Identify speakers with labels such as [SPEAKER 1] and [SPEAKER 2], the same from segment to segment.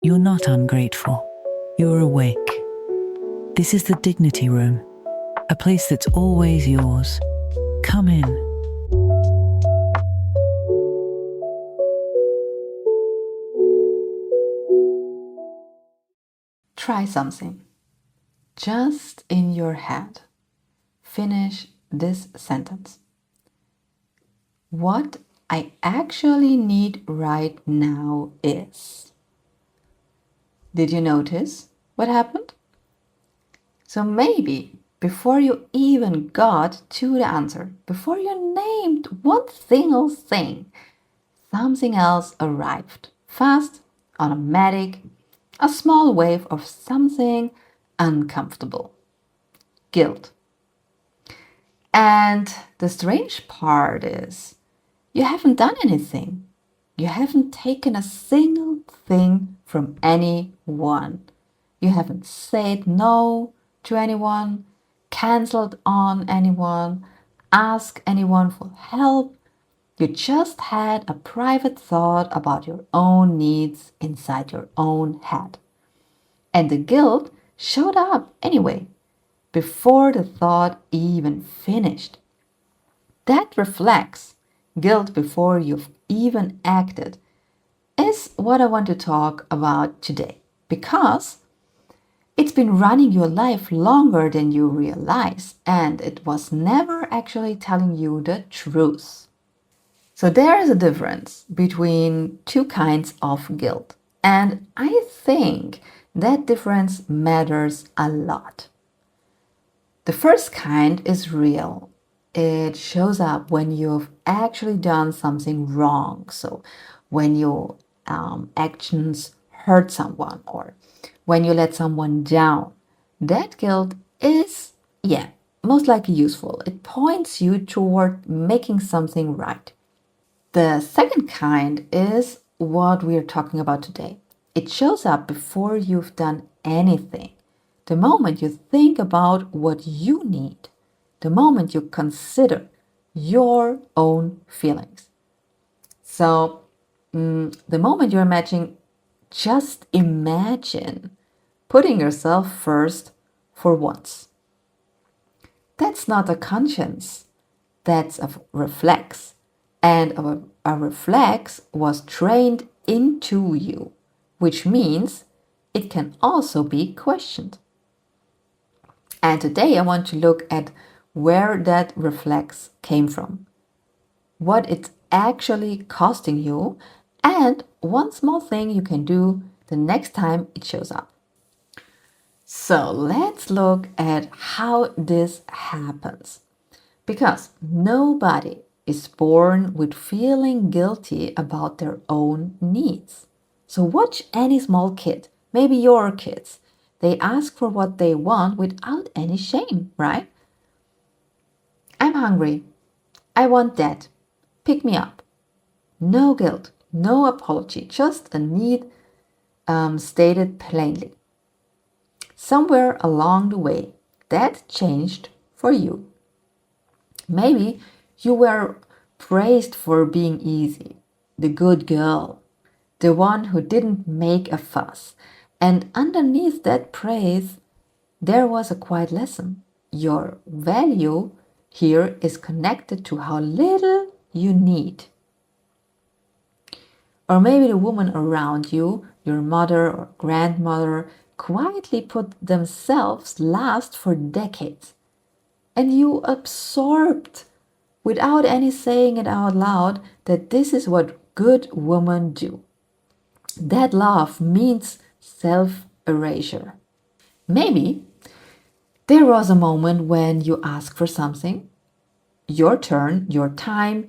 [SPEAKER 1] You're not ungrateful. You're awake. This is the Dignity Room, a place that's always yours. Come in.
[SPEAKER 2] Try something. Just in your head. Finish this sentence. What I actually need right now is. Did you notice what happened? So maybe before you even got to the answer, before you named one single thing, something else arrived. Fast, automatic, a small wave of something uncomfortable. Guilt. And the strange part is, you haven't done anything. You haven't taken a single thing from anyone. You haven't said no to anyone, cancelled on anyone, asked anyone for help. You just had a private thought about your own needs inside your own head. And the guilt showed up anyway, before the thought even finished. That reflex, guilt before you've even acted, is what I want to talk about today. Because it's been running your life longer than you realize, and it was never actually telling you the truth. So there is a difference between two kinds of guilt, and I think that difference matters a lot. The first kind is real. It shows up when you've actually done something wrong. So when your actions hurt someone or when you let someone down. That guilt is, most likely useful. It points you toward making something right. The second kind is what we are talking about today. It shows up before you've done anything. The moment you think about what you need, the moment you consider your own feelings. So, the moment you're just imagine putting yourself first for once. That's not a conscience, that's a reflex. And a reflex was trained into you, which means it can also be questioned. And today I want to look at where that reflex came from, what it's actually costing you, and one small thing you can do the next time it shows up. So let's look at how this happens. Because nobody is born with feeling guilty about their own needs. So watch any small kid, maybe your kids. They ask for what they want without any shame, right? I'm hungry. I want that. Pick me up. No guilt, no apology, just a need stated plainly. Somewhere along the way, that changed for you. Maybe you were praised for being easy, the good girl, the one who didn't make a fuss. And underneath that praise, there was a quiet lesson. Your value here is connected to how little you need. Or maybe the woman around you, your mother or grandmother, quietly put themselves last for decades. And you absorbed, without any saying it out loud, that this is what good women do. That love means self-erasure. Maybe there was a moment when you asked for something, your turn, your time,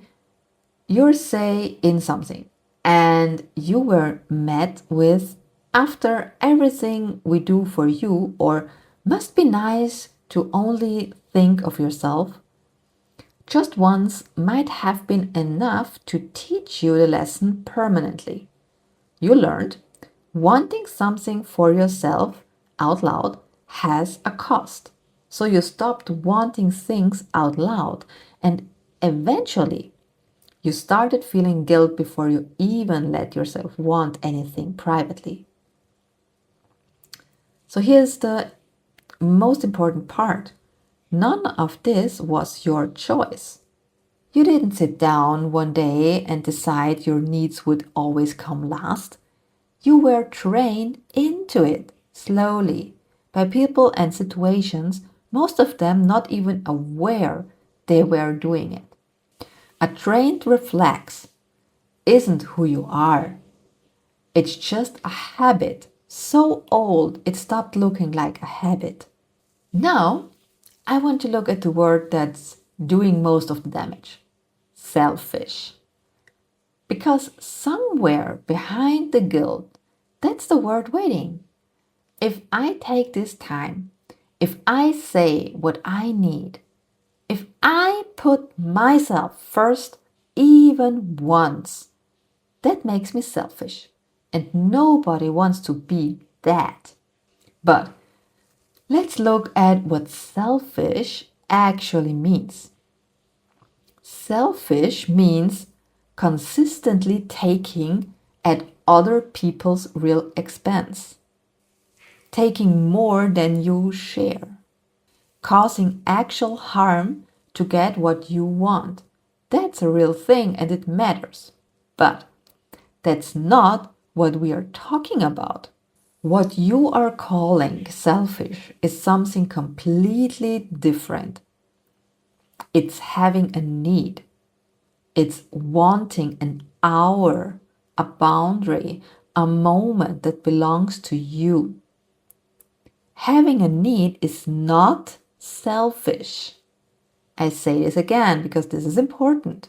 [SPEAKER 2] your say in something, and you were met with, after everything we do for you, or must be nice to only think of yourself. Just once might have been enough to teach you the lesson permanently. You learned wanting something for yourself out loud has a cost. So you stopped wanting things out loud, and eventually you started feeling guilt before you even let yourself want anything privately. So here's the most important part. None of this was your choice. You didn't sit down one day and decide your needs would always come last. You were trained into it slowly by people and situations, most of them not even aware they were doing it. A trained reflex isn't who you are. It's just a habit, so old it stopped looking like a habit. Now, I want to look at the word that's doing most of the damage: selfish. Because somewhere behind the guilt, that's the word waiting. If I take this time, if I say what I need, if I put myself first even once, that makes me selfish. And nobody wants to be that. But let's look at what selfish actually means. Selfish means consistently taking at other people's real expense, taking more than you share, causing actual harm to get what you want. That's a real thing and it matters. But that's not what we are talking about. What you are calling selfish is something completely different. It's having a need. It's wanting an hour, a boundary, a moment that belongs to you. Having a need is not selfish. I say this again because this is important.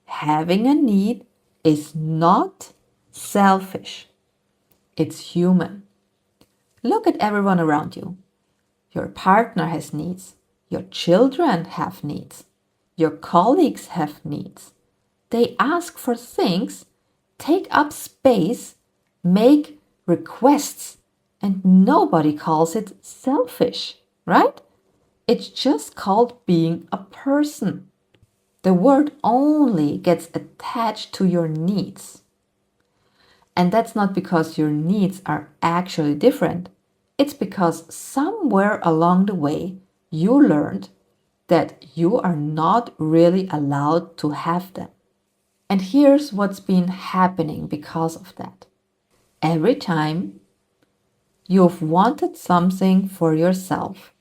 [SPEAKER 2] Having a need is not selfish. It's human. Look at everyone around you. Your partner has needs. Your children have needs. Your colleagues have needs. They ask for things, take up space, make requests, and nobody calls it selfish, right? It's just called being a person. The word only gets attached to your needs. And that's not because your needs are actually different. It's because somewhere along the way you learned that you are not really allowed to have them. And here's what's been happening because of that. Every time you've wanted something for yourself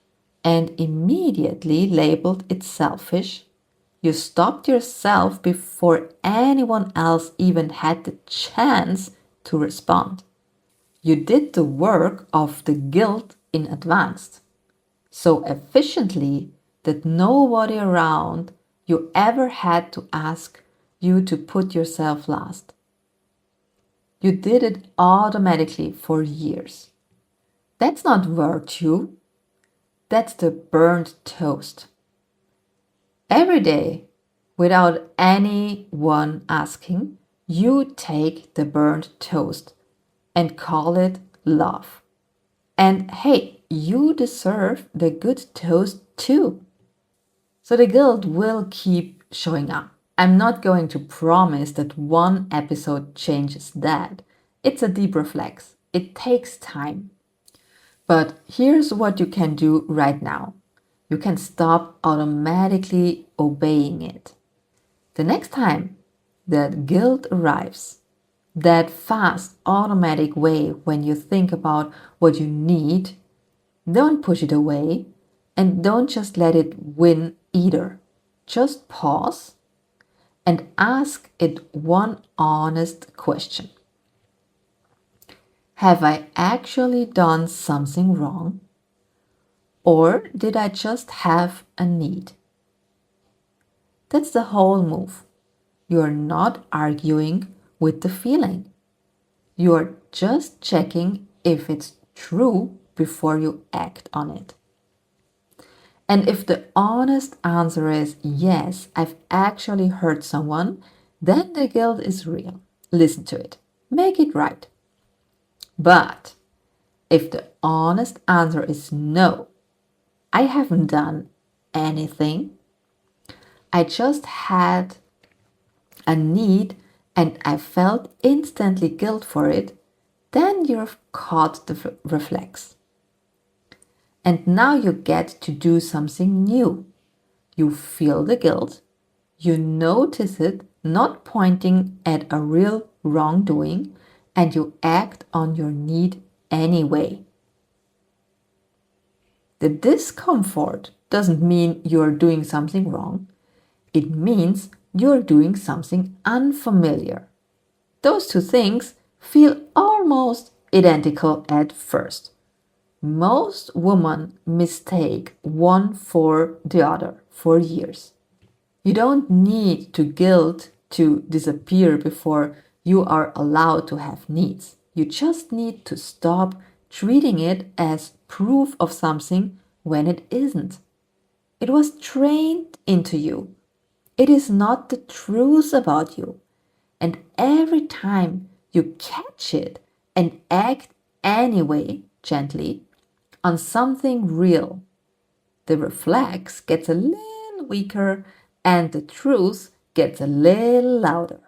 [SPEAKER 2] and immediately labeled it selfish, you stopped yourself before anyone else even had the chance to respond. You did the work of the guilt in advance, so efficiently that nobody around you ever had to ask you to put yourself last. You did it automatically for years. That's not virtue, that's the burnt toast. Every day, without anyone asking, you take the burnt toast and call it love. And hey, you deserve the good toast too. So the guilt will keep showing up. I'm not going to promise that one episode changes that. It's a deep reflex. It takes time. But here's what you can do right now. You can stop automatically obeying it. The next time that guilt arrives, that fast, automatic way when you think about what you need, don't push it away and don't just let it win either. Just pause and ask it one honest question. Have I actually done something wrong? Or did I just have a need? That's the whole move. You're not arguing with the feeling. You're just checking if it's true before you act on it. And if the honest answer is yes, I've actually hurt someone, then the guilt is real. Listen to it. Make it right. But if the honest answer is no, I haven't done anything, I just had a need and I felt instantly guilt for it, then you've caught the reflex. And now you get to do something new. You feel the guilt, you notice it not pointing at a real wrongdoing, and you act on your need anyway. The discomfort doesn't mean you're doing something wrong. It means you're doing something unfamiliar. Those two things feel almost identical at first. Most women mistake one for the other for years. You don't need to guilt to disappear before you are allowed to have needs. You just need to stop treating it as proof of something when it isn't. It was trained into you. It is not the truth about you. And every time you catch it and act anyway, gently, on something real, the reflex gets a little weaker and the truth gets a little louder.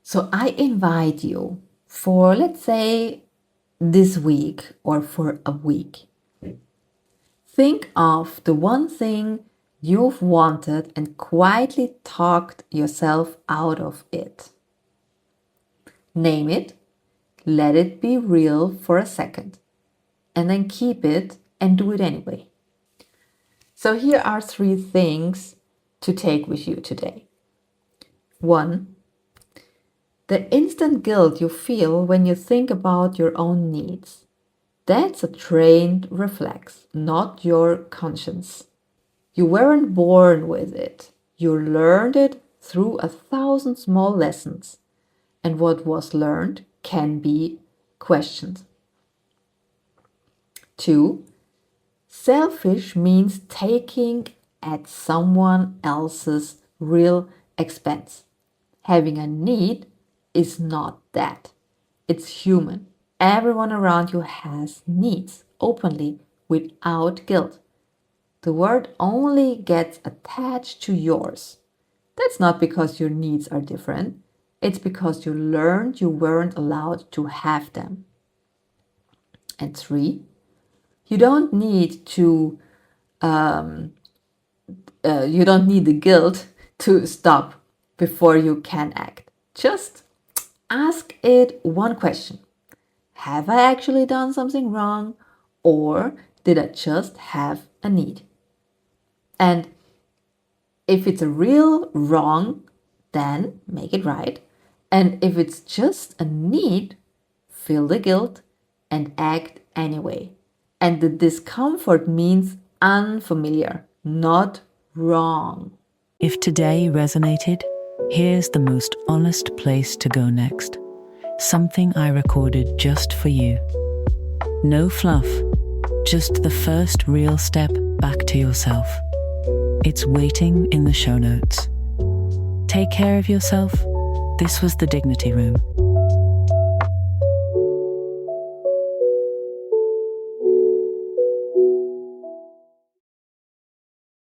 [SPEAKER 2] So I invite you for, let's say, this week or for a week. Think of the one thing you've wanted and quietly talked yourself out of it. Name it, let it be real for a second, and then keep it and do it anyway. So here are 3 things to take with you today. 1. The instant guilt you feel when you think about your own needs. That's a trained reflex, not your conscience. You weren't born with it. You learned it through 1,000 small lessons. And what was learned can be questioned. 2. Selfish means taking at someone else's real expense. Having a need is not that. It's human. Everyone around you has needs, openly, without guilt. The word only gets attached to yours. That's not because your needs are different. It's because you learned you weren't allowed to have them. And 3, you don't need the guilt to stop before you can act. Just ask it one question. Have I actually done something wrong, or did I just have a need? And if it's a real wrong, then make it right. And if it's just a need, feel the guilt and act anyway. And the discomfort means unfamiliar, not wrong.
[SPEAKER 1] If today resonated, here's the most honest place to go next. Something I recorded just for you. No fluff, just the first real step back to yourself. It's waiting in the show notes. Take care of yourself. This was the Dignity Room.